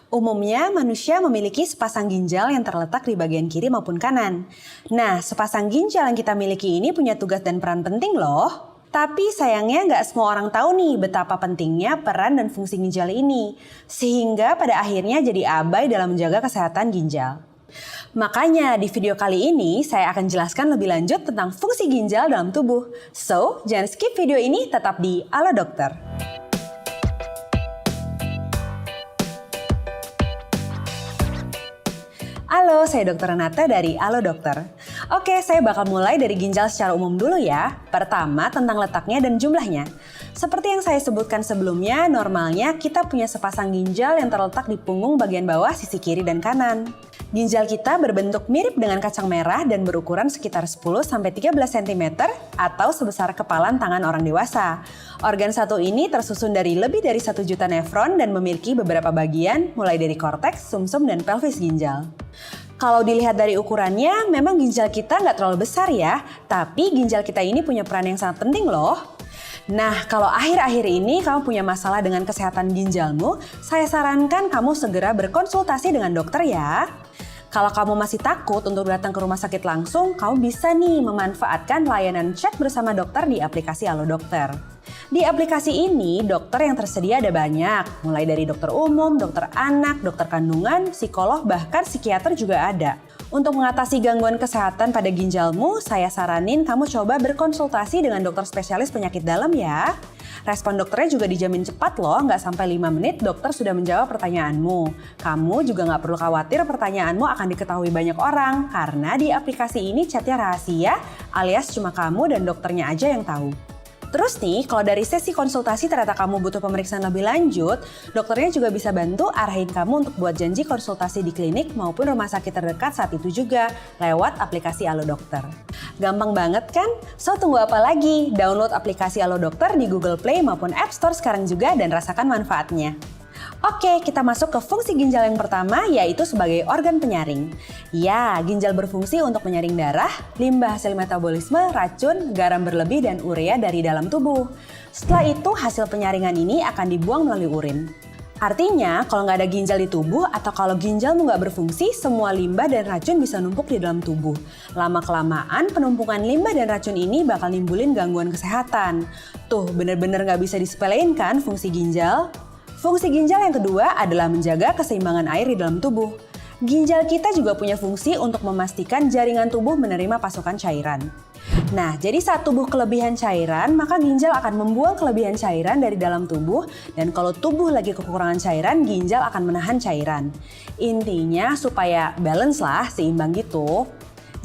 Umumnya manusia memiliki sepasang ginjal yang terletak di bagian kiri maupun kanan. Nah, sepasang ginjal yang kita miliki ini punya tugas dan peran penting loh. Tapi sayangnya nggak semua orang tahu nih betapa pentingnya peran dan fungsi ginjal ini. Sehingga pada akhirnya jadi abai dalam menjaga kesehatan ginjal. Makanya di video kali ini saya akan jelaskan lebih lanjut tentang fungsi ginjal dalam tubuh. So, jangan skip video ini, tetap di Halo Dokter. Halo, saya Dr. Renata dari Halo Dokter. Oke, saya bakal mulai dari ginjal secara umum dulu ya. Pertama, tentang letaknya dan jumlahnya. Seperti yang saya sebutkan sebelumnya, normalnya kita punya sepasang ginjal yang terletak di punggung bagian bawah sisi kiri dan kanan. Ginjal kita berbentuk mirip dengan kacang merah dan berukuran sekitar 10-13 cm atau sebesar kepalan tangan orang dewasa. Organ satu ini tersusun dari lebih dari 1 juta nefron dan memiliki beberapa bagian mulai dari korteks, sumsum, dan pelvis ginjal. Kalau dilihat dari ukurannya, memang ginjal kita nggak terlalu besar ya, tapi ginjal kita ini punya peran yang sangat penting loh. Nah, kalau akhir-akhir ini kamu punya masalah dengan kesehatan ginjalmu, saya sarankan kamu segera berkonsultasi dengan dokter ya. Kalau kamu masih takut untuk datang ke rumah sakit langsung, kamu bisa nih memanfaatkan layanan chat bersama dokter di aplikasi Halo Dokter. Di aplikasi ini, dokter yang tersedia ada banyak, mulai dari dokter umum, dokter anak, dokter kandungan, psikolog, bahkan psikiater juga ada. Untuk mengatasi gangguan kesehatan pada ginjalmu, saya saranin kamu coba berkonsultasi dengan dokter spesialis penyakit dalam ya. Respon dokternya juga dijamin cepat loh, nggak sampai 5 menit dokter sudah menjawab pertanyaanmu. Kamu juga nggak perlu khawatir pertanyaanmu akan diketahui banyak orang, karena di aplikasi ini chatnya rahasia, alias cuma kamu dan dokternya aja yang tahu. Terus nih, kalau dari sesi konsultasi ternyata kamu butuh pemeriksaan lebih lanjut, dokternya juga bisa bantu arahin kamu untuk buat janji konsultasi di klinik maupun rumah sakit terdekat saat itu juga, lewat aplikasi Halo Dokter. Gampang banget kan? So tunggu apa lagi? Download aplikasi Halo Dokter di Google Play maupun App Store sekarang juga dan rasakan manfaatnya. Oke, kita masuk ke fungsi ginjal yang pertama, yaitu sebagai organ penyaring. Ya, ginjal berfungsi untuk menyaring darah, limbah hasil metabolisme, racun, garam berlebih, dan urea dari dalam tubuh. Setelah itu, hasil penyaringan ini akan dibuang melalui urin. Artinya, kalau nggak ada ginjal di tubuh atau kalau ginjalmu nggak berfungsi, semua limbah dan racun bisa numpuk di dalam tubuh. Lama-kelamaan, penumpukan limbah dan racun ini bakal nimbulin gangguan kesehatan. Tuh, bener-bener nggak bisa disepelein kan fungsi ginjal? Fungsi ginjal yang kedua adalah menjaga keseimbangan air di dalam tubuh. Ginjal kita juga punya fungsi untuk memastikan jaringan tubuh menerima pasokan cairan. Nah, jadi saat tubuh kelebihan cairan, maka ginjal akan membuang kelebihan cairan dari dalam tubuh, dan kalau tubuh lagi kekurangan cairan, ginjal akan menahan cairan. Intinya supaya balance lah, seimbang gitu.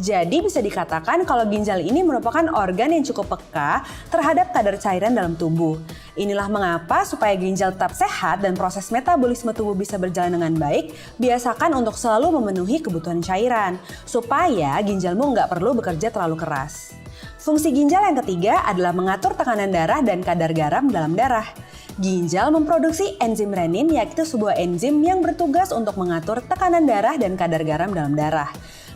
Jadi bisa dikatakan kalau ginjal ini merupakan organ yang cukup peka terhadap kadar cairan dalam tubuh. Inilah mengapa supaya ginjal tetap sehat dan proses metabolisme tubuh bisa berjalan dengan baik, biasakan untuk selalu memenuhi kebutuhan cairan, supaya ginjalmu nggak perlu bekerja terlalu keras. Fungsi ginjal yang ketiga adalah mengatur tekanan darah dan kadar garam dalam darah. Ginjal memproduksi enzim renin, yaitu sebuah enzim yang bertugas untuk mengatur tekanan darah dan kadar garam dalam darah.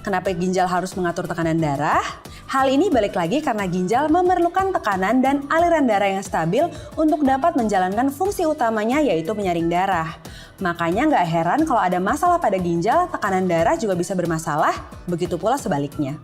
Kenapa ginjal harus mengatur tekanan darah? Hal ini balik lagi karena ginjal memerlukan tekanan dan aliran darah yang stabil untuk dapat menjalankan fungsi utamanya, yaitu menyaring darah. Makanya nggak heran kalau ada masalah pada ginjal, tekanan darah juga bisa bermasalah, begitu pula sebaliknya.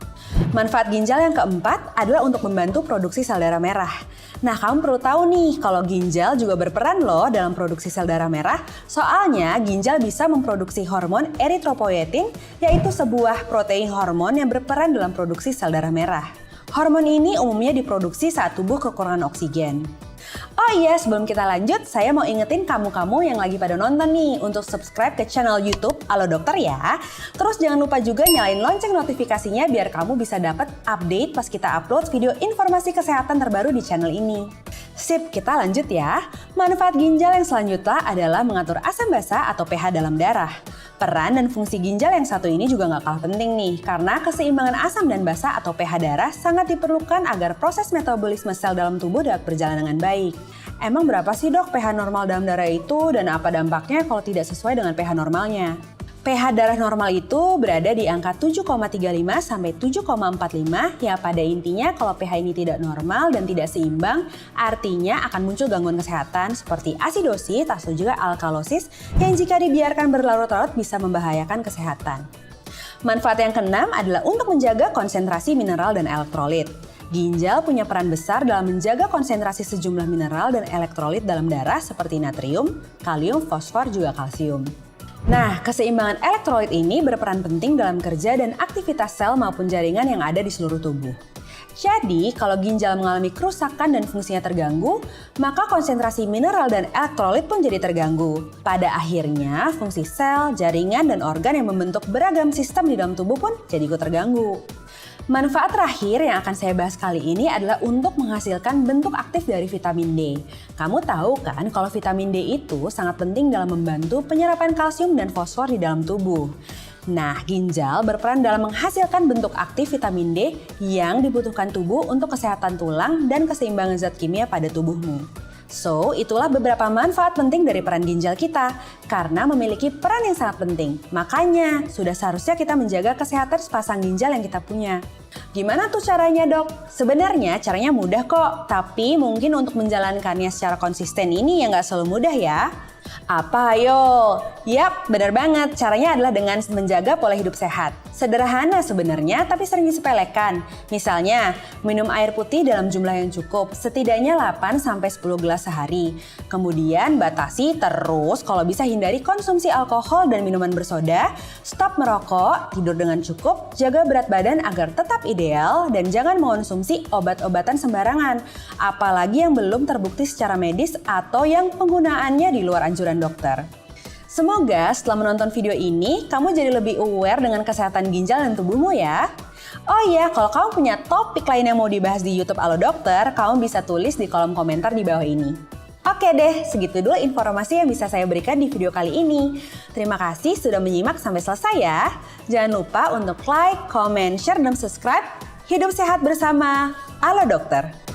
Manfaat ginjal yang keempat adalah untuk membantu produksi sel darah merah. Nah, kamu perlu tahu nih kalau ginjal juga berperan loh dalam produksi sel darah merah. Soalnya ginjal bisa memproduksi hormon eritropoietin, yaitu sebuah protein hormon yang berperan dalam produksi sel darah merah. Hormon ini umumnya diproduksi saat tubuh kekurangan oksigen. Oh iya, sebelum kita lanjut, saya mau ingetin kamu-kamu yang lagi pada nonton nih untuk subscribe ke channel YouTube Halo Dokter ya. Terus jangan lupa juga nyalain lonceng notifikasinya biar kamu bisa dapat update pas kita upload video informasi kesehatan terbaru di channel ini. Sip, kita lanjut ya. Manfaat ginjal yang selanjutnya adalah mengatur asam basa atau pH dalam darah. Peran dan fungsi ginjal yang satu ini juga nggak kalah penting nih, karena keseimbangan asam dan basa atau pH darah sangat diperlukan agar proses metabolisme sel dalam tubuh dapat berjalan dengan baik. Emang berapa sih dok pH normal dalam darah itu dan apa dampaknya kalau tidak sesuai dengan pH normalnya? pH darah normal itu berada di angka 7,35 sampai 7,45 ya pada intinya kalau pH ini tidak normal dan tidak seimbang artinya akan muncul gangguan kesehatan seperti asidosis atau juga alkalosis yang jika dibiarkan berlarut-larut bisa membahayakan kesehatan. Manfaat yang keenam adalah untuk menjaga konsentrasi mineral dan elektrolit. Ginjal punya peran besar dalam menjaga konsentrasi sejumlah mineral dan elektrolit dalam darah seperti natrium, kalium, fosfor, juga kalsium. Nah, keseimbangan elektrolit ini berperan penting dalam kerja dan aktivitas sel maupun jaringan yang ada di seluruh tubuh. Jadi, kalau ginjal mengalami kerusakan dan fungsinya terganggu, maka konsentrasi mineral dan elektrolit pun jadi terganggu. Pada akhirnya, fungsi sel, jaringan, dan organ yang membentuk beragam sistem di dalam tubuh pun jadi ikut terganggu. Manfaat terakhir yang akan saya bahas kali ini adalah untuk menghasilkan bentuk aktif dari vitamin D. Kamu tahu kan kalau vitamin D itu sangat penting dalam membantu penyerapan kalsium dan fosfor di dalam tubuh. Nah, ginjal berperan dalam menghasilkan bentuk aktif vitamin D yang dibutuhkan tubuh untuk kesehatan tulang dan keseimbangan zat kimia pada tubuhmu. So, itulah beberapa manfaat penting dari peran ginjal kita, karena memiliki peran yang sangat penting. Makanya, sudah seharusnya kita menjaga kesehatan sepasang ginjal yang kita punya. Gimana tuh caranya, Dok? Sebenarnya caranya mudah kok, tapi mungkin untuk menjalankannya secara konsisten ini ya nggak selalu mudah ya. Apa ayo? Yap, benar banget. Caranya adalah dengan menjaga pola hidup sehat. Sederhana sebenarnya, tapi sering disepelekan. Misalnya, minum air putih dalam jumlah yang cukup, setidaknya 8-10 gelas sehari. Kemudian batasi terus kalau bisa hindari konsumsi alkohol dan minuman bersoda, stop merokok, tidur dengan cukup, jaga berat badan agar tetap ideal, dan jangan mengonsumsi obat-obatan sembarangan. Apalagi yang belum terbukti secara medis atau yang penggunaannya di luar anjuran dokter. Semoga setelah menonton video ini, kamu jadi lebih aware dengan kesehatan ginjal dan tubuhmu ya. Oh iya, kalau kamu punya topik lain yang mau dibahas di YouTube Alo Dokter, kamu bisa tulis di kolom komentar di bawah ini. Oke deh, segitu dulu informasi yang bisa saya berikan di video kali ini. Terima kasih sudah menyimak sampai selesai ya. Jangan lupa untuk like, comment, share, dan subscribe. Hidup sehat bersama Alo Dokter.